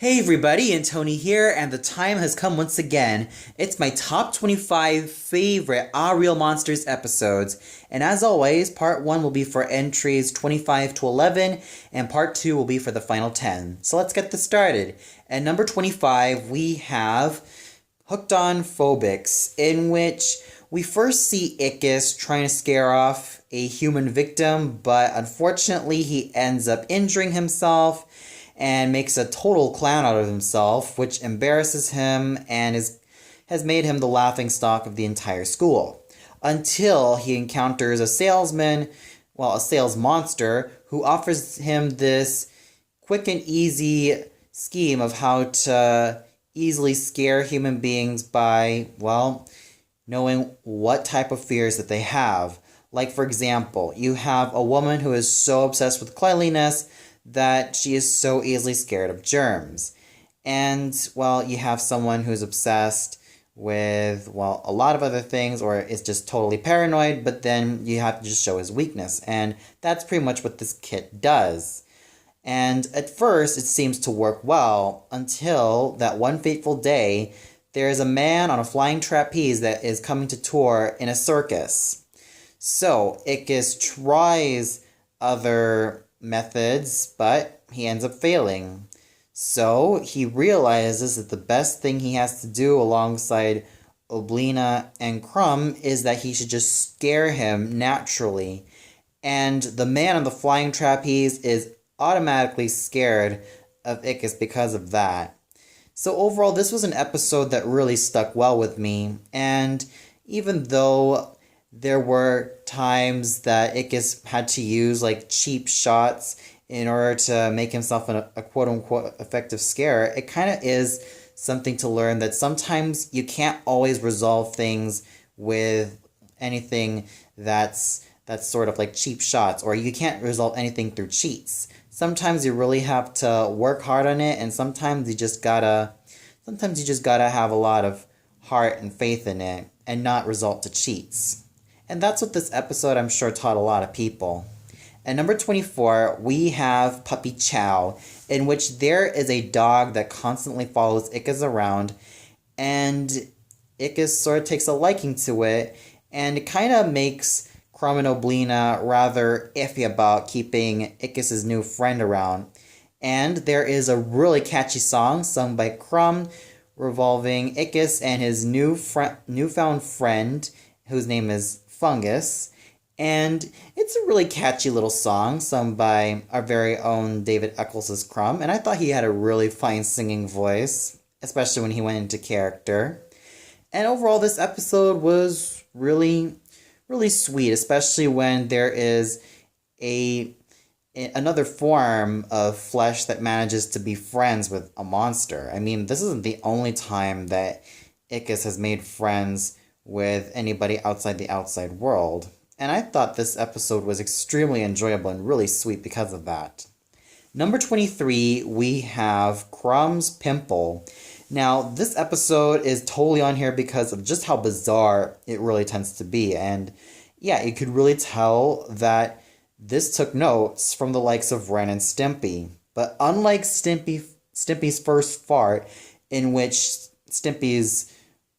Hey everybody, and Tony here, and the time has come once again. It's my top 25 favorite Real Monsters episodes, and as always, part 1 will be for entries 25 to 11, and part 2 will be for the final 10. So let's get this started. At number 25, we have Hooked on Phobics, in which we first see Ickis trying to scare off a human victim, but unfortunately he ends up injuring himself and makes a total clown out of himself, which embarrasses him and has made him the laughingstock of the entire school. Until he encounters a salesman, a sales monster, who offers him this quick and easy scheme of how to easily scare human beings by, knowing what type of fears that they have. Like, for example, you have a woman who is so obsessed with cleanliness that she is so easily scared of germs. And, you have someone who's obsessed with, a lot of other things, or is just totally paranoid, but then you have to just show his weakness. And that's pretty much what this kit does. And at first, it seems to work well, until that one fateful day, there is a man on a flying trapeze that is coming to tour in a circus. So, Ickis tries other methods, but he ends up failing. So he realizes that the best thing he has to do alongside Oblina and Krumm is that he should just scare him naturally. And the man on the flying trapeze is automatically scared of Ickis because of that. So overall, this was an episode that really stuck well with me, and even though there were times that Ickis had to use cheap shots in order to make himself a quote-unquote effective scare, it kind of is something to learn that sometimes you can't always resolve things with anything that's sort of like cheap shots, or you can't resolve anything through cheats. Sometimes you really have to work hard on it, and sometimes you just gotta have a lot of heart and faith in it and not resort to cheats. And that's what this episode, I'm sure, taught a lot of people. At number 24, we have Puppy Chow, in which there is a dog that constantly follows Ickis around, and Ickis sort of takes a liking to it, and it kind of makes Krumm and Oblina rather iffy about keeping Ickis' new friend around. And there is a really catchy song sung by Krumm revolving Ickis and his newfound friend, whose name is Fungus, and it's a really catchy little song sung by our very own David Eccles' Krumm, and I thought he had a really fine singing voice, especially when he went into character. And overall, this episode was really, really sweet, especially when there is another form of flesh that manages to be friends with a monster. I mean, this isn't the only time that Ickis has made friends with anybody outside the outside world. And I thought this episode was extremely enjoyable and really sweet because of that. Number 23, we have Crumbs Pimple. Now, this episode is totally on here because of just how bizarre it really tends to be. And yeah, you could really tell that this took notes from the likes of Ren and Stimpy. But unlike Stimpy's first fart, in which Stimpy's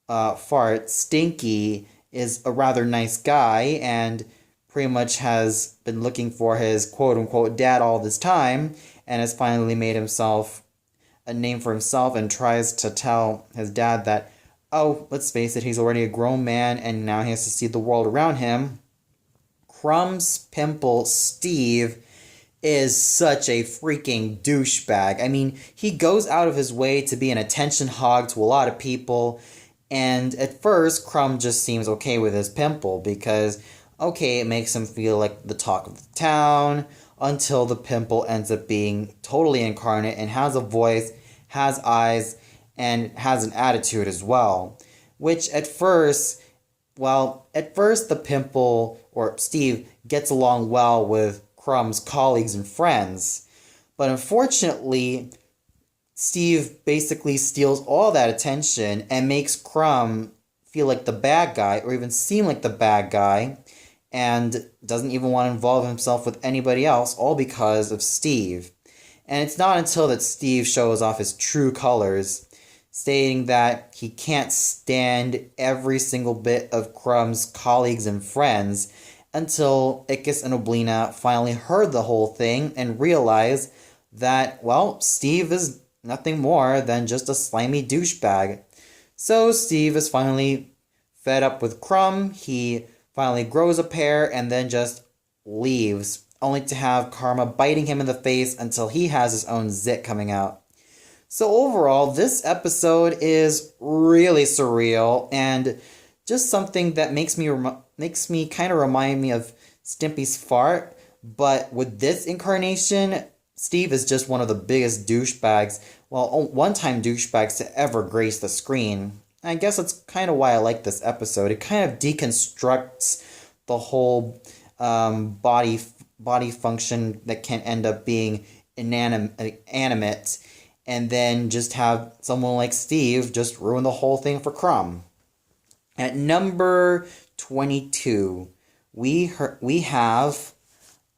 fart, Stinky, is a rather nice guy and pretty much has been looking for his quote-unquote dad all this time and has finally made himself a name for himself and tries to tell his dad that, let's face it, he's already a grown man and now he has to see the world around him. Crumbs Pimple Steve is such a freaking douchebag. I mean, he goes out of his way to be an attention hog to a lot of people. And at first, Krumm just seems okay with his pimple because, it makes him feel like the talk of the town, until the pimple ends up being totally incarnate and has a voice, has eyes, and has an attitude as well. Which at first the pimple, or Steve, gets along well with Krumm's colleagues and friends. But unfortunately, Steve basically steals all that attention and makes Krumm feel like the bad guy, or even seem like the bad guy, and doesn't even want to involve himself with anybody else, all because of Steve. And it's not until that Steve shows off his true colors, stating that he can't stand every single bit of Krumm's colleagues and friends, until Ickis and Oblina finally heard the whole thing and realized that, well, Steve is nothing more than just a slimy douchebag. So Steve is finally fed up with Krumm. He finally grows a pair and then just leaves, only to have Karma biting him in the face until he has his own zit coming out. So overall, this episode is really surreal and just something that makes me kind of remind me of Stimpy's fart. But with this incarnation, Steve is just one of the biggest douchebags, well, one-time douchebags to ever grace the screen. I guess that's kind of why I like this episode. It kind of deconstructs the whole body function that can end up being animate, and then just have someone like Steve just ruin the whole thing for Krumm. At number 22, we have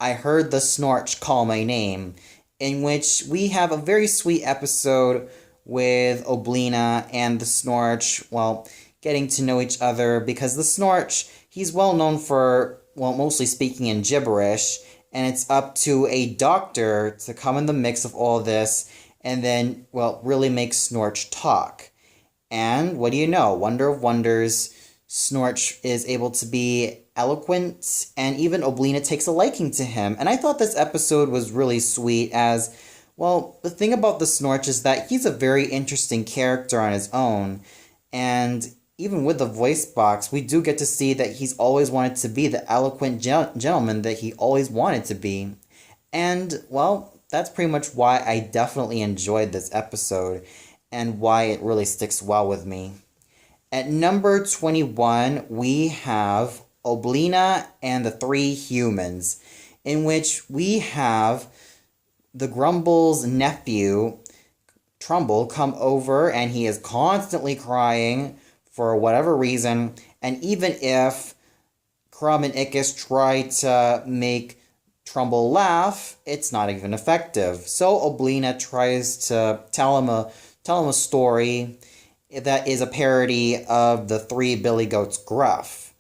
I Heard the Snorch Call My Name, in which we have a very sweet episode with Oblina and the Snorch, well, getting to know each other, because the Snorch, he's well known for, well, mostly speaking in gibberish, and it's up to a doctor to come in the mix of all this and then, well, really make Snorch talk. And what do you know? Wonder of wonders, Snorch is able to be eloquent, and even Oblina takes a liking to him. And I thought this episode was really sweet as, well, the thing about the Snorch is that he's a very interesting character on his own. And even with the voice box, we do get to see that he's always wanted to be the eloquent gentleman that he always wanted to be. And, well, that's pretty much why I definitely enjoyed this episode and why it really sticks well with me. At number 21, we have Oblina and the Three Humans, in which we have the Grumble's nephew, Trumbull, come over, and he is constantly crying for whatever reason, and even if Krumm and Ickis try to make Trumbull laugh, it's not even effective. So Oblina tries to tell him a story that is a parody of the Three Billy Goats Gruff.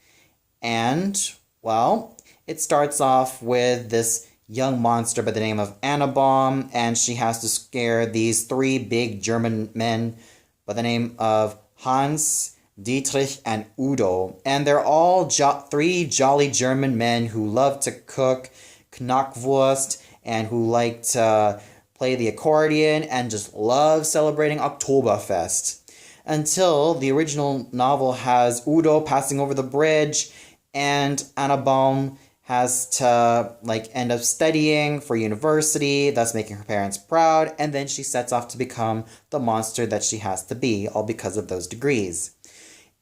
And, well, it starts off with this young monster by the name of Aaaahh, and she has to scare these three big German men by the name of Hans, Dietrich, and Udo. And they're all three jolly German men who love to cook Knackwurst and who like to play the accordion and just love celebrating Oktoberfest. Until the original novel has Udo passing over the bridge, and Aaaahh has to end up studying for university, thus making her parents proud, and then she sets off to become the monster that she has to be, all because of those degrees.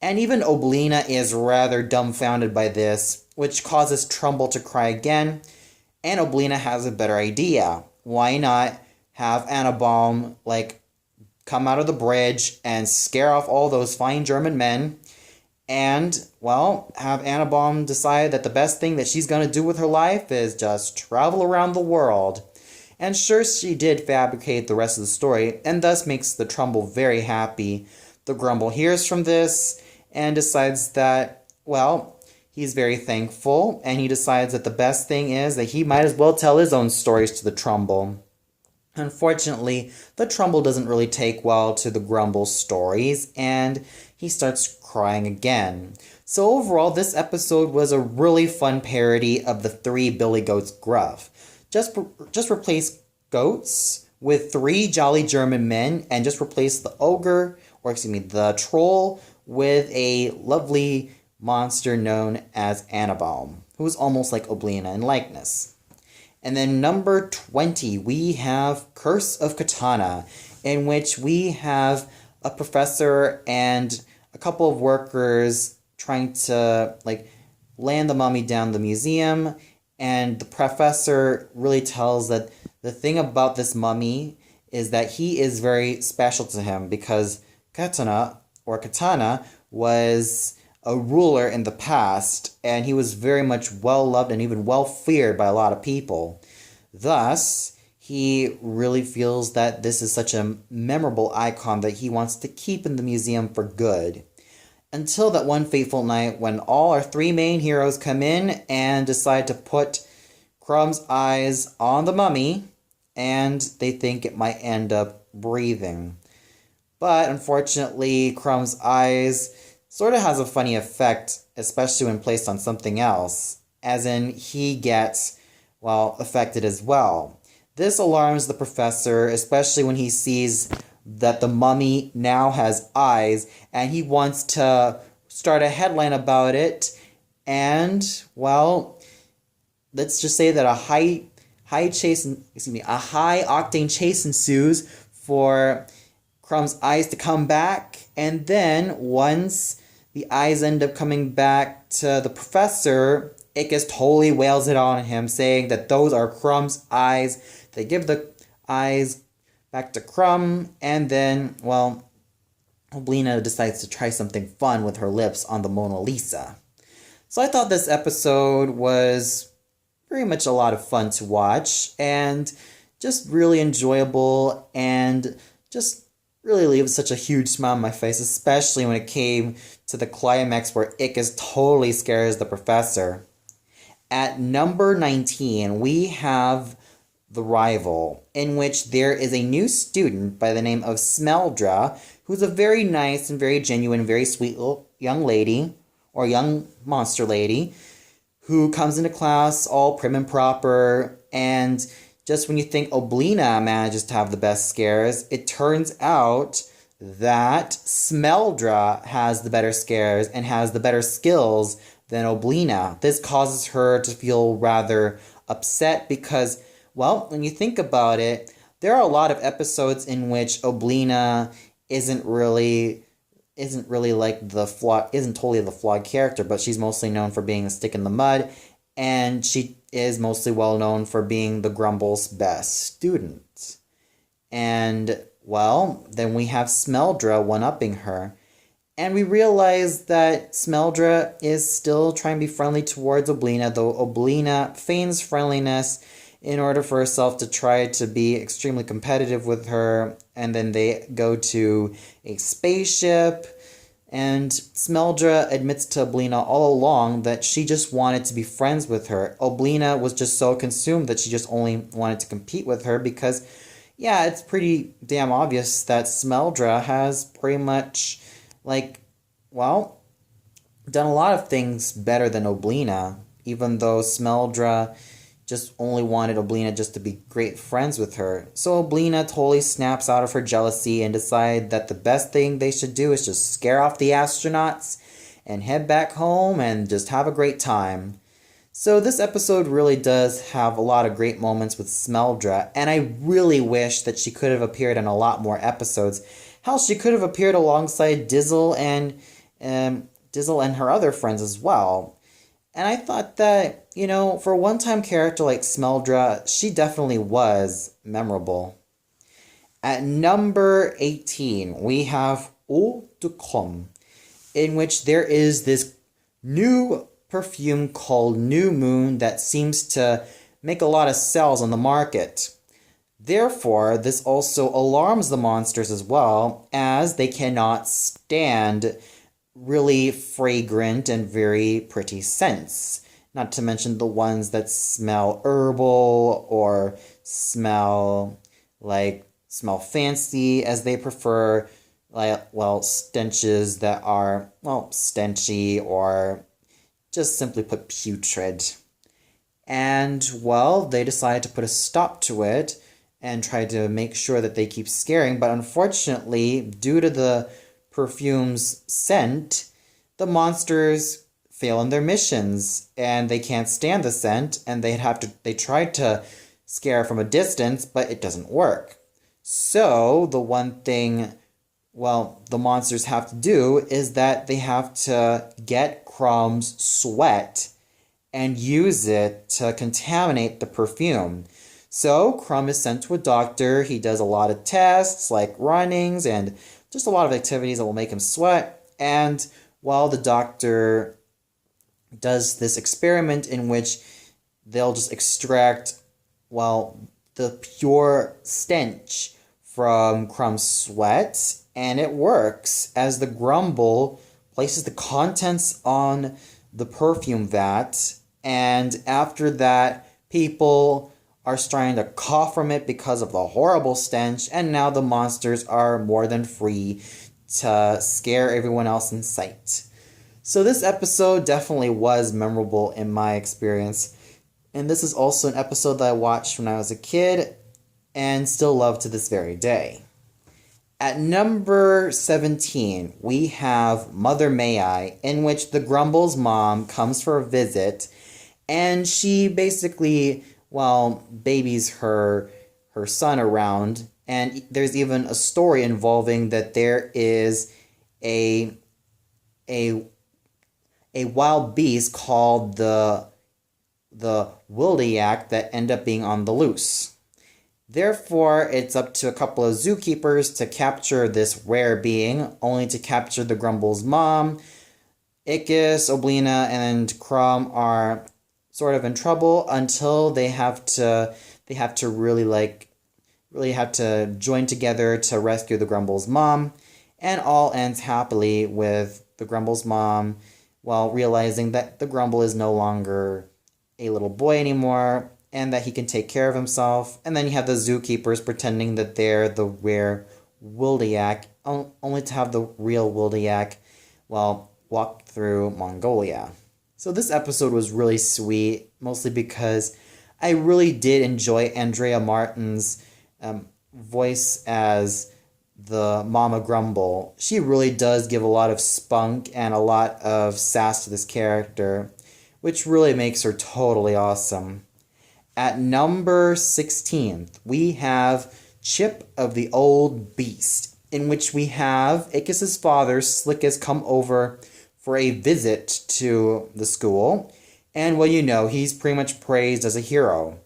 And even Oblina is rather dumbfounded by this, which causes Trumbull to cry again, and Oblina has a better idea. Why not have Aaaahh come out of the bridge and scare off all those fine German men, and, well, have Aaaahh decide that the best thing that she's going to do with her life is just travel around the world. And sure, she did fabricate the rest of the story, and thus makes the Trumbull very happy. The Grumble hears from this, and decides that, well, he's very thankful, and he decides that the best thing is that he might as well tell his own stories to the Trumbull. Unfortunately, the Trumbull doesn't really take well to the Grumble's stories, and he starts crying again. So overall, this episode was a really fun parody of the Three Billy Goats Gruff. Just replace goats with three jolly German men, and just replace the troll with a lovely monster known as Aaaahh, who is almost like Oblina in likeness. And then number 20, we have Curse of Katana, in which we have a professor and a couple of workers trying to land the mummy down the museum, and the professor really tells that the thing about this mummy is that he is very special to him because Katana was a ruler in the past, and he was very much well-loved and even well-feared by a lot of people. Thus, he really feels that this is such a memorable icon that he wants to keep in the museum for good. Until that one fateful night when all our three main heroes come in and decide to put Crumb's eyes on the mummy, and they think it might end up breathing. But unfortunately, Crumb's eyes sort of has a funny effect, especially when placed on something else, as in he gets, well, affected as well. This alarms the professor, especially when he sees that the mummy now has eyes, and he wants to start a headline about it. And, well, let's just say that a high octane chase ensues for Crumb's eyes to come back, and then once the eyes end up coming back to the professor, Ickis totally wails it on him, saying that those are Crumb's eyes. They give the eyes back to Krumm, and then, well, Oblina decides to try something fun with her lips on the Mona Lisa. So I thought this episode was very much a lot of fun to watch, and just really enjoyable, and just really leaves such a huge smile on my face, especially when it came to the climax where Ickis totally scares the professor. At number 19, we have The Rival, in which there is a new student by the name of Smeldra, who's a very nice and very genuine, very sweet little young lady, or young monster lady, who comes into class all prim and proper, and just when you think Oblina manages to have the best scares, it turns out that Smeldra has the better scares and has the better skills than Oblina. This causes her to feel rather upset because, well, when you think about it, there are a lot of episodes in which Oblina isn't totally the flawed character, but she's mostly known for being a stick in the mud, and she is mostly well known for being the Grumble's best student. And, well, then we have Smeldra one-upping her, and we realize that Smeldra is still trying to be friendly towards Oblina, though Oblina feigns friendliness in order for herself to try to be extremely competitive with her, and then they go to a spaceship, and Smeldra admits to Oblina all along that she just wanted to be friends with her. Oblina was just so consumed that she just only wanted to compete with her because, yeah, it's pretty damn obvious that Smeldra has pretty much, done a lot of things better than Oblina, even though Smeldra just only wanted Oblina just to be great friends with her. So Oblina totally snaps out of her jealousy and decides that the best thing they should do is just scare off the astronauts and head back home and just have a great time. So this episode really does have a lot of great moments with Smeldra, and I really wish that she could have appeared in a lot more episodes. Hell, she could have appeared alongside Dizzle and her other friends as well. And I thought that, for a one-time character like Smeldra, she definitely was memorable. At number 18, we have Eau de Krumm, in which there is this new perfume called New Moon that seems to make a lot of sales on the market. Therefore, this also alarms the monsters as well, as they cannot stand really fragrant and very pretty scents. Not to mention the ones that smell herbal or smell fancy, as they prefer stenches that are, stenchy or just simply put putrid. And, they decided to put a stop to it and try to make sure that they keep scaring, but unfortunately, due to the perfume's scent, the monsters fail in their missions, and they can't stand the scent, and they tried to scare from a distance, but it doesn't work. So, the one thing, the monsters have to do is that they have to get Crumb's sweat and use it to contaminate the perfume. So, Krumm is sent to a doctor. He does a lot of tests, like runnings, and just a lot of activities that will make him sweat. And while the doctor does this experiment in which they'll just extract, the the pure stench from Crumb's sweat, and it works as the Grumble places the contents on the perfume vat, and after that, people are starting to cough from it because of the horrible stench, and now the monsters are more than free to scare everyone else in sight. So this episode definitely was memorable in my experience, and this is also an episode that I watched when I was a kid and still love to this very day. At number 17, we have Mother Maeye, in which the Grumble's mom comes for a visit, and she basically, babies her son around, and there's even a story involving that there is a wild beast called the Wildeyak that end up being on the loose. Therefore, it's up to a couple of zookeepers to capture this rare being, only to capture the Grumble's mom. Ickis, Oblina, and Krumm are sort of in trouble until they have to really have to join together to rescue the Grumble's mom, and all ends happily with the Grumble's mom realizing that the Grumble is no longer a little boy anymore, and that he can take care of himself. And then you have the zookeepers pretending that they're the rare Wildeyak, only to have the real Wildeyak, walk through Mongolia. So this episode was really sweet, mostly because I really did enjoy Andrea Martin's voice as the Mama Grumble. She really does give a lot of spunk and a lot of sass to this character, which really makes her totally awesome. At number 16th, we have Chip of the Old Beast, in which we have Ickis' father, Slickus, come over for a visit to the school. And he's pretty much praised as a hero.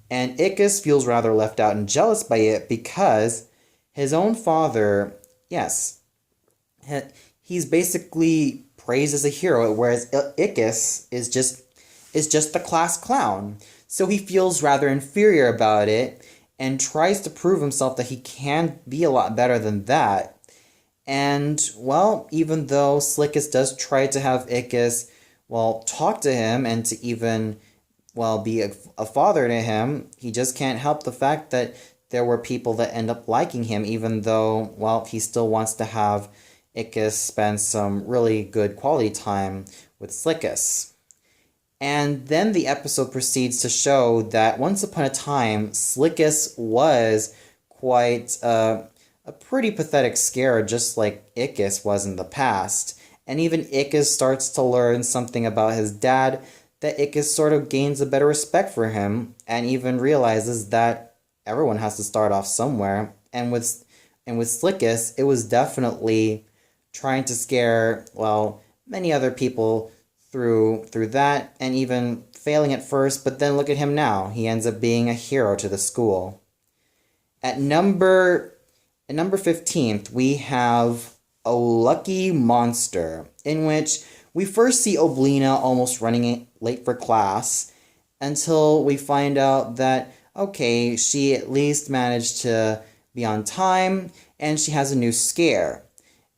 And Ickis feels rather left out and jealous by it because his own father, yes, he's basically praised as a hero, whereas Ickis is just the class clown. So he feels rather inferior about it and tries to prove himself that he can be a lot better than that. And, even though Slickus does try to have Ickis, talk to him and to even, be a father to him, he just can't help the fact that there were people that end up liking him, even though, he still wants to have Ickis spend some really good quality time with Slickus. And then the episode proceeds to show that once upon a time, Slickus was quite a pretty pathetic scare, just like Ickis was in the past. And even Ickis starts to learn something about his dad, that Ickis sort of gains a better respect for him, and even realizes that everyone has to start off somewhere. And with Slickus, it was definitely trying to scare, many other people through that, and even failing at first, but then look at him now. He ends up being a hero to the school. At number 15th, we have A Lucky Monster, in which we first see Oblina almost running late for class, until we find out that, okay, she at least managed to be on time, and she has a new scare.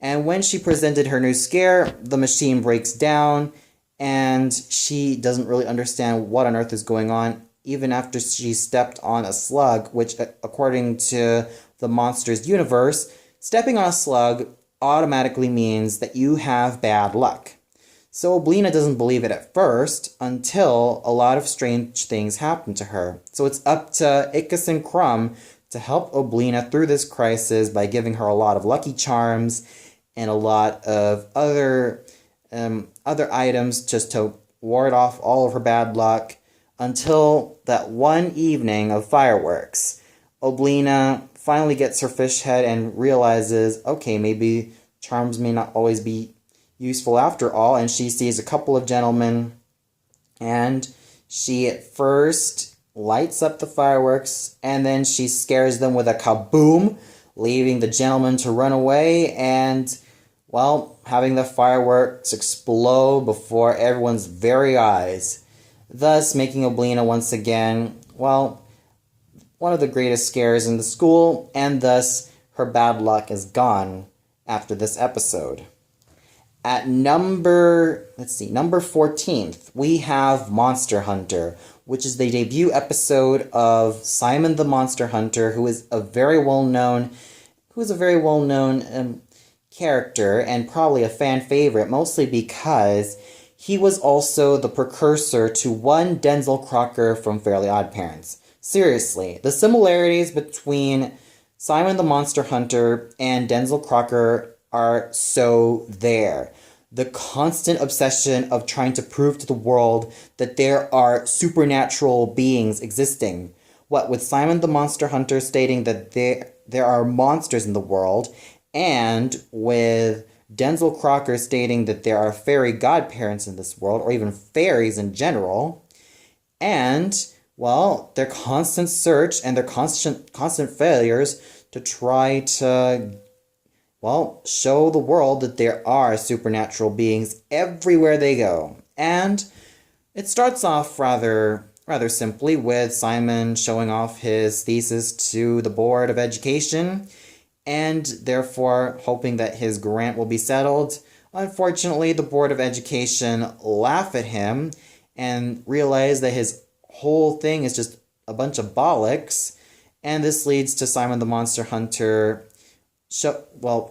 And when she presented her new scare, the machine breaks down, and she doesn't really understand what on earth is going on, even after she stepped on a slug, which, according to the Monsters universe, stepping on a slug automatically means that you have bad luck. So Oblina doesn't believe it at first, until a lot of strange things happen to her. So it's up to Ickis and Krumm to help Oblina through this crisis by giving her a lot of lucky charms and a lot of other items just to ward off all of her bad luck, until that one evening of fireworks. Oblina finally gets her fish head and realizes, okay, maybe charms may not always be useful after all, and she sees a couple of gentlemen, and she at first lights up the fireworks, and then she scares them with a kaboom, leaving the gentleman to run away, and, having the fireworks explode before everyone's very eyes, thus making Oblina once again, one of the greatest scares in the school, and thus her bad luck is gone after this episode. At number 14th, we have Monster Hunter, which is the debut episode of Simon the Monster Hunter, who is a very well-known character and probably a fan favorite, mostly because he was also the precursor to one Denzel Crocker from Fairly Odd Parents. Seriously, the similarities between Simon the Monster Hunter and Denzel Crocker are so there. The constant obsession of trying to prove to the world that there are supernatural beings existing. What with Simon the Monster Hunter stating that there are monsters in the world, and with Denzel Crocker stating that there are fairy godparents in this world, or even fairies in general, and, well, their constant search and their constant failures to try to, well, show the world that there are supernatural beings everywhere they go. And it starts off rather simply with Simon showing off his thesis to the Board of Education, and therefore hoping that his grant will be settled. Unfortunately, the Board of Education laugh at him and realize that his whole thing is just a bunch of bollocks, and this leads to Simon the Monster Hunter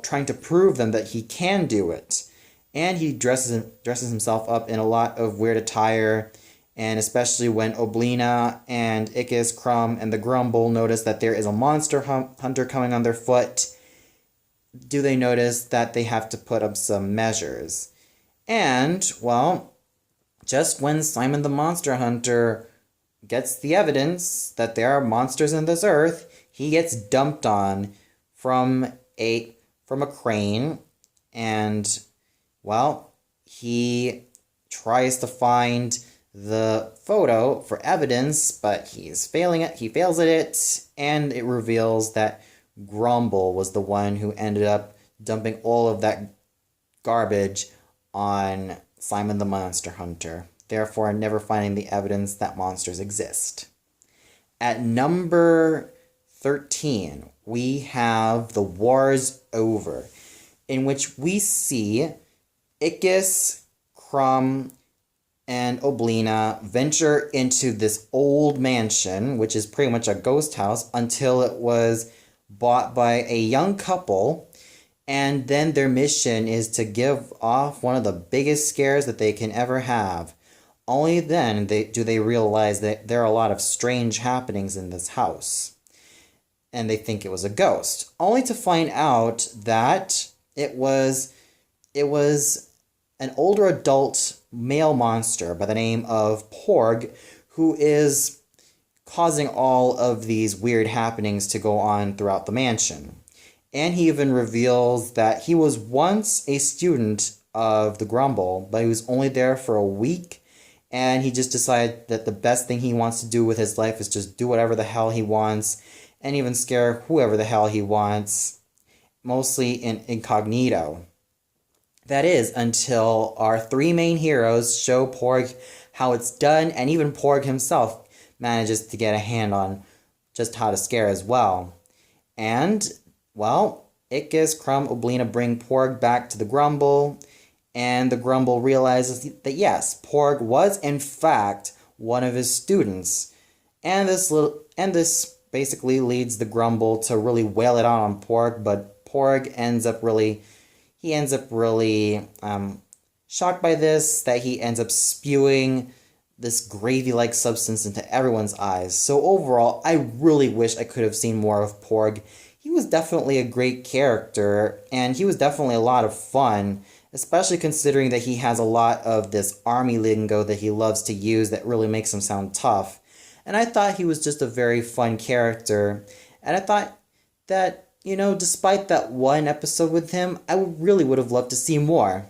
trying to prove them that he can do it. And he dresses himself up in a lot of weird attire, and especially when Oblina and Eau de Krumm and the Grumble notice that there is a monster hunter coming on their foot, do they notice that they have to put up some measures. And, well, just when Simon the Monster Hunter gets the evidence that there are monsters in this earth, he gets dumped on from a crane, and, well, he tries to find the photo for evidence, but he fails at it, and it reveals that Grumble was the one who ended up dumping all of that garbage on Simon the Monster Hunter, therefore never finding the evidence that monsters exist. At number 13, we have The War's Over, in which we see Ickis, Krumm, and Oblina venture into this old mansion, which is pretty much a ghost house, until it was bought by a young couple, and then their mission is to give off one of the biggest scares that they can ever have. Only then do they realize that there are a lot of strange happenings in this house, and they think it was a ghost, only to find out that it was an older adult male monster by the name of Porg, who is causing all of these weird happenings to go on throughout the mansion. And he even reveals that he was once a student of the Grumble, but he was only there for a week, and he just decided that the best thing he wants to do with his life is just do whatever the hell he wants, and even scare whoever the hell he wants, mostly in incognito. That is, until our three main heroes show Porg how it's done, and even Porg himself manages to get a hand on just how to scare as well. And, well, Ickis, Krumm, Oblina bring Porg back to the Grumble, and the Grumble realizes that yes, Porg was in fact one of his students. And this basically leads the Grumble to really wail it out on Porg, but Porg ends up really shocked by this, that he ends up spewing this gravy-like substance into everyone's eyes. So overall, I really wish I could have seen more of Porg. He was definitely a great character, and he was definitely a lot of fun, especially considering that he has a lot of this army lingo that he loves to use that really makes him sound tough. And I thought he was just a very fun character, and I thought that, despite that one episode with him, I really would have loved to see more.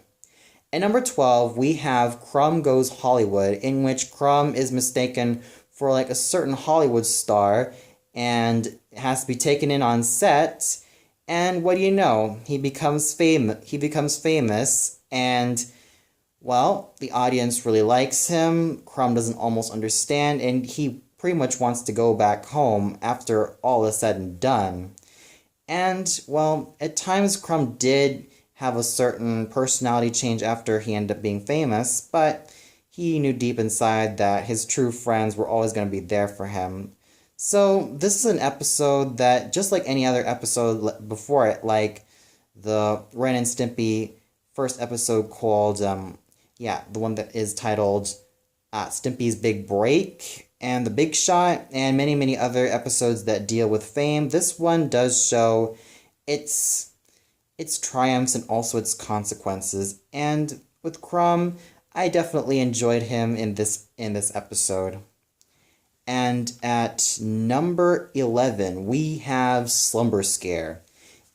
At number 12, we have Krumm Goes Hollywood, in which Krumm is mistaken for a certain Hollywood star and has to be taken in on set, and what do you know? He becomes famous, and, well, the audience really likes him. Krumm doesn't almost understand, and he pretty much wants to go back home after all is said and done. And, well, at times Krumm did have a certain personality change after he ended up being famous, but he knew deep inside that his true friends were always going to be there for him. So this is an episode that, just like any other episode before it, like the Ren and Stimpy first episode called, the one that is titled Stimpy's Big Break, and The Big Shot, and many, many other episodes that deal with fame. This one does show its triumphs and also its consequences. And with Krumm, I definitely enjoyed him in this episode. And at number 11, we have Slumber Scare,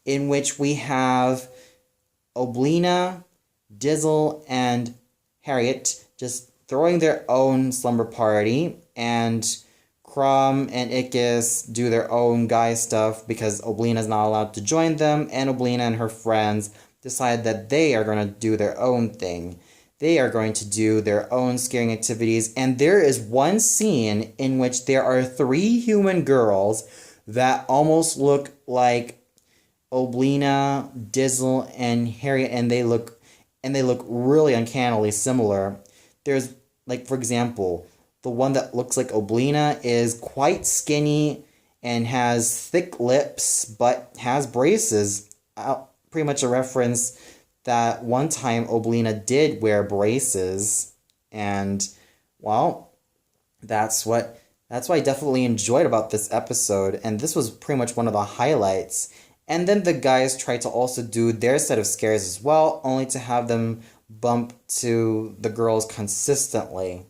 in which we have Oblina, Dizzle, and Harriet just throwing their own slumber party, and Krumm and Ickis do their own guy stuff because Oblina's not allowed to join them, and Oblina and her friends decide that they are going to do their own thing. They are going to do their own scaring activities, and there is one scene in which there are 3 human girls that almost look like Oblina, Dizzle, and Harriet, and they look really uncannily similar. There's, like, for example, the one that looks like Oblina is quite skinny and has thick lips, but has braces. Pretty much a reference that one time Oblina did wear braces, and, well, that's what I definitely enjoyed about this episode, and this was pretty much one of the highlights. And then the guys try to also do their set of scares as well, only to have them bump to the girls consistently.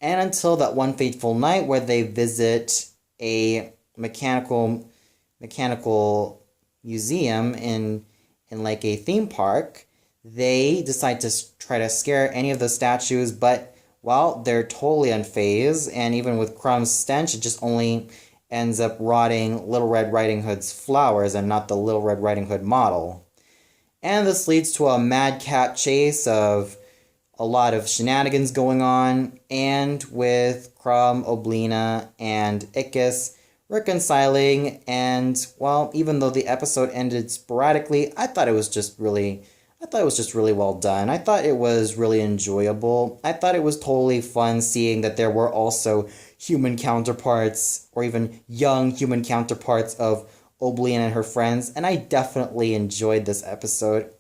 And until that one fateful night where they visit a mechanical museum in like a theme park, they decide to try to scare any of the statues, but, well, they're totally unfazed, and even with Krumm's stench, it just only ends up rotting Little Red Riding Hood's flowers and not the Little Red Riding Hood model. And this leads to a madcap chase of a lot of shenanigans going on, and with Krumm, Oblina, and Ickis reconciling, and, well, even though the episode ended sporadically, I thought it was just really well done. I thought it was really enjoyable. I thought it was totally fun seeing that there were also human counterparts, or even young human counterparts of Oblina and her friends, and I definitely enjoyed this episode.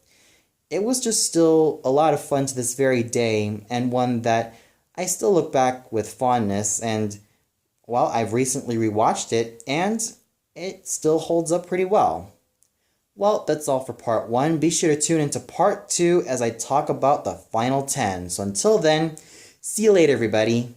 It was just still a lot of fun to this very day, and one that I still look back with fondness, and, well, I've recently rewatched it, and it still holds up pretty well. Well, that's all for part 1. Be sure to tune into part 2 as I talk about the final 10. So until then, see you later, everybody.